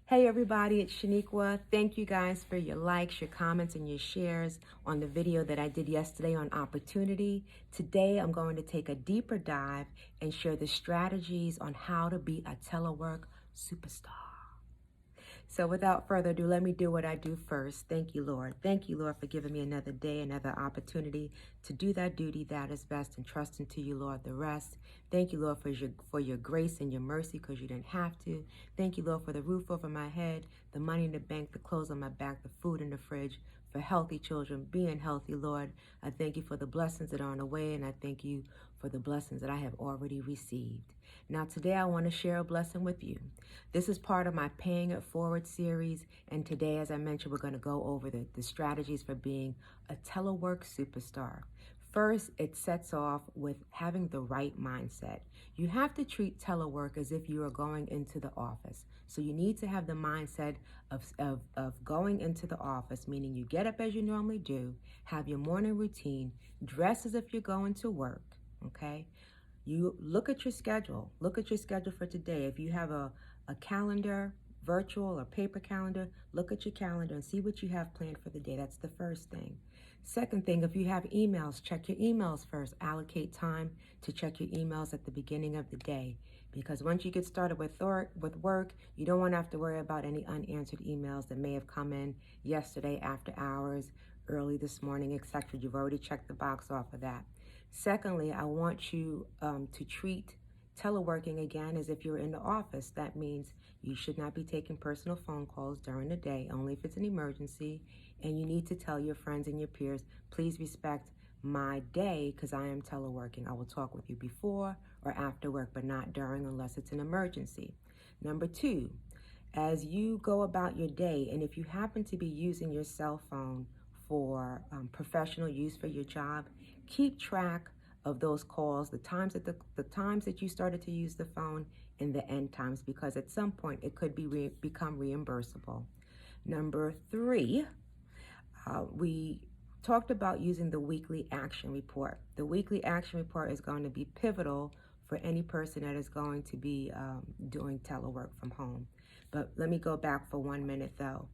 Hey everybody, it's Shaniqua. Thank you guys for your likes, your comments, and your shares on the video that I did yesterday on opportunity. Today I'm going to take a deeper dive and share the strategies on how to be a telework superstar. So without further ado, let me do what I do first. Thank you, Lord. Thank you, Lord, for giving me another day, another opportunity to do that duty that is best, and trust into you, Lord, the rest. Thank you, Lord, for your grace and your mercy, because you didn't have to. Thank you, Lord, for the roof over my head, the money in the bank, the clothes on my back, the food in the fridge, for healthy children, being healthy, Lord. I thank you for the blessings that are on the way, and I thank you for the blessings that I have already received. Now, today I want to share a blessing with you. This is part of my Paying It Forward series, and today, as I mentioned, we're going to go over the strategies for being a telework superstar. First, it sets off with having the right mindset. You have to treat telework as if you are going into the office. So you need to have the mindset of going into the office, meaning you get up as you normally do, have your morning routine, dress as if you're going to work, okay? You look at your schedule. Look at your schedule for today. If you have a calendar, virtual or paper calendar, look at your calendar and see what you have planned for the day. That's the first thing. Second thing, if you have emails, check your emails first. Allocate time to check your emails at the beginning of the day, because once you get started with work, you don't want to have to worry about any unanswered emails that may have come in yesterday, after hours, early this morning, etc. You've already checked the box off of that. Secondly, I want you to treat teleworking again as if you're in the office. That means you should not be taking personal phone calls during the day, only if it's an emergency, and you need to tell your friends and your peers, please respect my day because I am teleworking. I will talk with you before or after work, but not during unless it's an emergency. Number two, as you go about your day, and if you happen to be using your cell phone for professional use for your job, keep track of those calls, the times that you started to use the phone, and the end times, because at some point it could become reimbursable. Number three, we talked about using the weekly action report. The weekly action report is going to be pivotal for any person that is going to be doing telework from home. But let me go back for 1 minute though.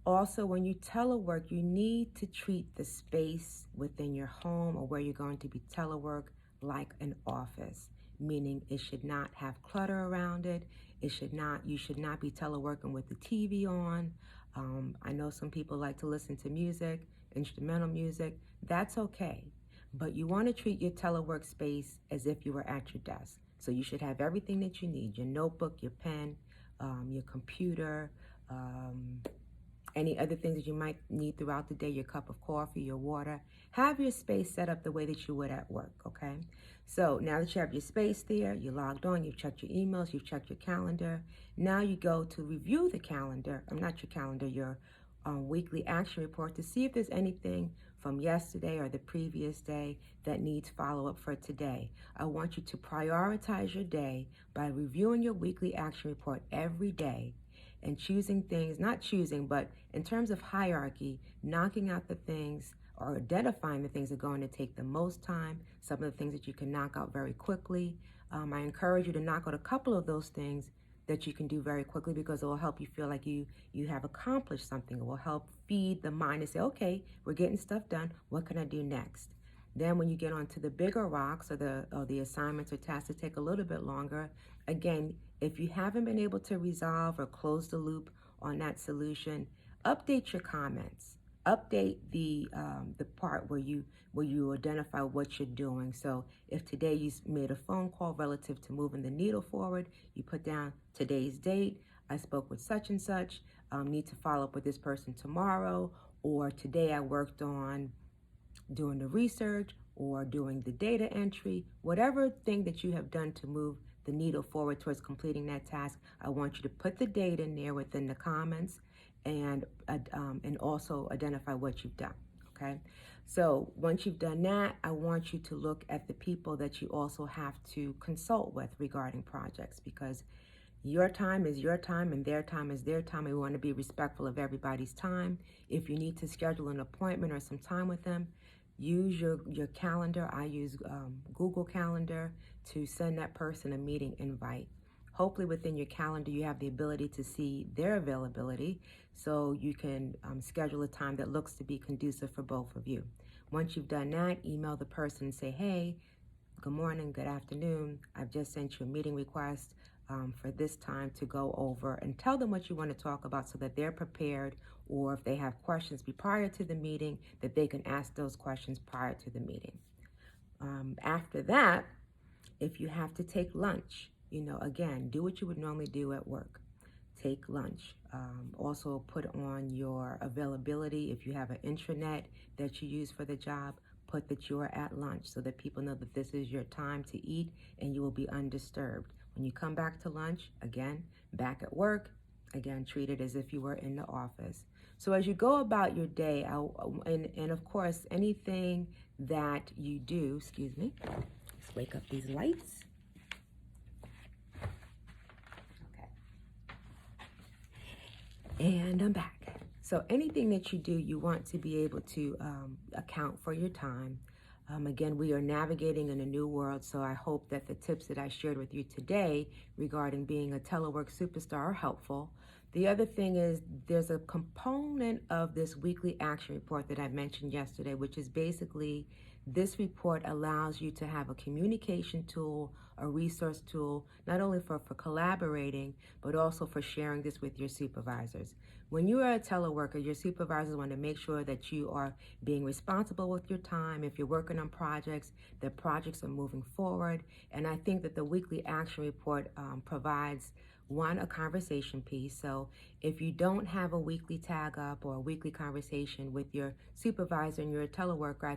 Also, when you telework, you need to treat the space within your home or where you're going to be telework like an office, meaning it should not have clutter around it. You should not be teleworking with the TV on. I know some people like to listen to music, instrumental music. That's okay. But you want to treat your telework space as if you were at your desk. So you should have everything that you need, your notebook, your pen, your computer, any other things that you might need throughout the day, your cup of coffee, your water. Have your space set up the way that you would at work, okay? So now that you have your space there, you're logged on, you've checked your emails, you've checked your calendar. Now you go to review the calendar, not your calendar, your weekly action report, to see if there's anything from yesterday or the previous day that needs follow-up for today. I want you to prioritize your day by reviewing your weekly action report every day and choosing things, not choosing, but in terms of hierarchy, knocking out the things or identifying the things that are going to take the most time, some of the things that you can knock out very quickly. I encourage you to knock out a couple of those things that you can do very quickly, because it will help you feel like you have accomplished something. It will help feed the mind and say, okay, we're getting stuff done. What can I do next? Then when you get onto the bigger rocks or the assignments or tasks that take a little bit longer, again, if you haven't been able to resolve or close the loop on that solution, update your comments. Update the part where you identify what you're doing. So if today you made a phone call relative to moving the needle forward, you put down today's date. I spoke with such and such. Need to follow up with this person tomorrow, or today I worked on doing the research or doing the data entry. Whatever thing that you have done to move the needle forward towards completing that task, I want you to put the date in there within the comments, and also identify what you've done, okay? So once you've done that, I want you to look at the people that you also have to consult with regarding projects, because your time is your time and their time is their time. We want to be respectful of everybody's time. If you need to schedule an appointment or some time with them, use your calendar. I use Google Calendar to send that person a meeting invite. hopefully within your calendar you have the ability to see their availability so you can schedule a time that looks to be conducive for both of you. Once you've done that, email the person and say, hey, good morning, good afternoon. I've just sent you a meeting request for this time to go over, and tell them what you want to talk about so that they're prepared, or if they have questions prior to the meeting, that they can ask those questions prior to the meeting. After that, if you have to take lunch, again, do what you would normally do at work. Take lunch. Also put on your availability. If you have an intranet that you use for the job, put that you're at lunch so that people know that this is your time to eat and you will be undisturbed. When you come back to lunch, again, back at work, again, treat it as if you were in the office. So as you go about your day, and of course, anything that you do, excuse me, let's wake up these lights. And I'm back. So anything that you do, you want to be able to account for your time. Again, we are navigating in a new world, so I hope that the tips that I shared with you today regarding being a Telework superstar are helpful. The other thing is there's a component of this weekly action report that I mentioned yesterday, which is basically this report allows you to have a communication tool, a resource tool, not only for collaborating, but also for sharing this with your supervisors. When you are a teleworker, your supervisors want to make sure that you are being responsible with your time. If you're working on projects, the projects are moving forward. And I think that the weekly action report provides a conversation piece. So if you don't have a weekly tag up or a weekly conversation with your supervisor and you're a teleworker,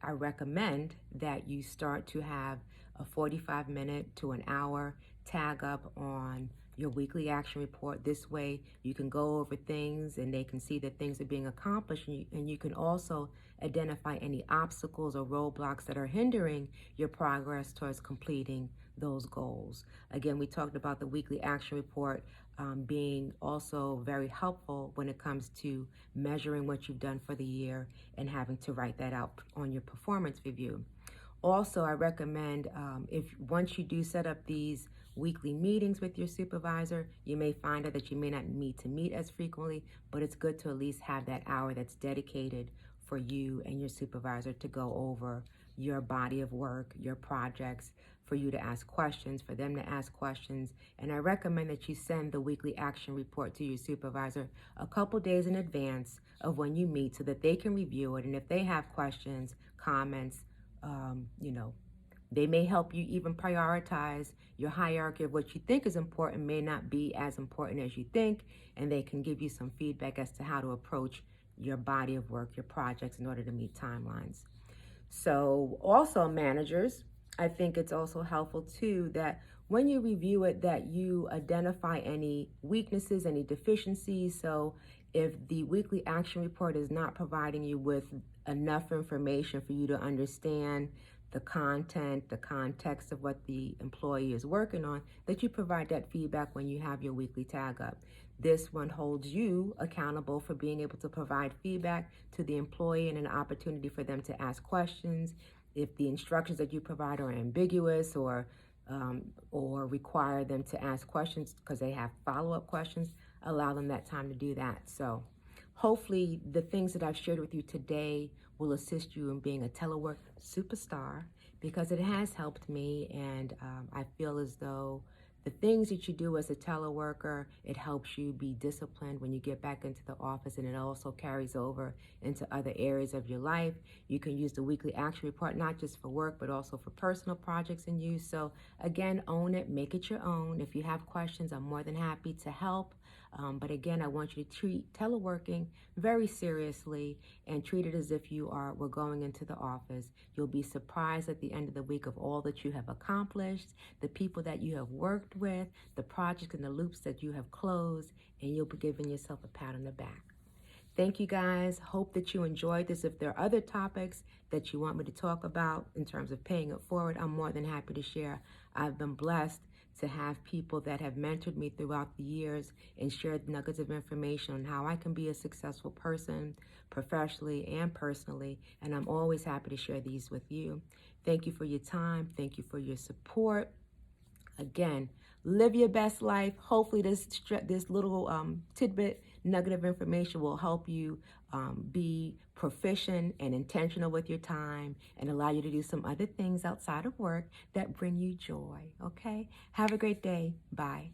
I recommend that you start to have a 45-minute to an hour tag up on your weekly action report. This way you can go over things and they can see that things are being accomplished, and you can also identify any obstacles or roadblocks that are hindering your progress towards completing those goals. Again, we talked about the weekly action report being also very helpful when it comes to measuring what you've done for the year and having to write that out on your performance review. Also, I recommend if once you do set up these weekly meetings with your supervisor, you may find out that you may not need to meet as frequently, but it's good to at least have that hour that's dedicated for you and your supervisor to go over your body of work, your projects, for you to ask questions, for them to ask questions. And I recommend that you send the weekly action report to your supervisor a couple days in advance of when you meet so that they can review it. And if they have questions, comments, they may help you even prioritize your hierarchy of what you think is important may not be as important as you think, and they can give you some feedback as to how to approach your body of work, your projects, in order to meet timelines. So also managers, I think it's also helpful too that when you review it, that you identify any weaknesses, any deficiencies. So if the weekly action report is not providing you with enough information for you to understand the content, the context of what the employee is working on, that you provide that feedback when you have your weekly tag up. This one holds you accountable for being able to provide feedback to the employee and an opportunity for them to ask questions. If the instructions that you provide are ambiguous or require them to ask questions because they have follow-up questions, allow them that time to do that. So hopefully the things that I've shared with you today will assist you in being a telework superstar, because it has helped me, and I feel as though the things that you do as a teleworker, it helps you be disciplined when you get back into the office, and it also carries over into other areas of your life. You can use the weekly action report, not just for work, but also for personal projects and use. So again, own it, make it your own. If you have questions, I'm more than happy to help. But again, I want you to treat teleworking very seriously and treat it as if were going into the office. You'll be surprised at the end of the week of all that you have accomplished, the people that you have worked with, the projects and the loops that you have closed, and you'll be giving yourself a pat on the back. Thank you guys. Hope that you enjoyed this. If there are other topics that you want me to talk about in terms of paying it forward, I'm more than happy to share. I've been blessed to have people that have mentored me throughout the years and shared nuggets of information on how I can be a successful person, professionally and personally, and I'm always happy to share these with you. Thank you for your time. Thank you for your support. Again, Live your best life. Hopefully this little tidbit nugget of information will help you be proficient and intentional with your time and allow you to do some other things outside of work that bring you joy. Okay? Have a great day. Bye.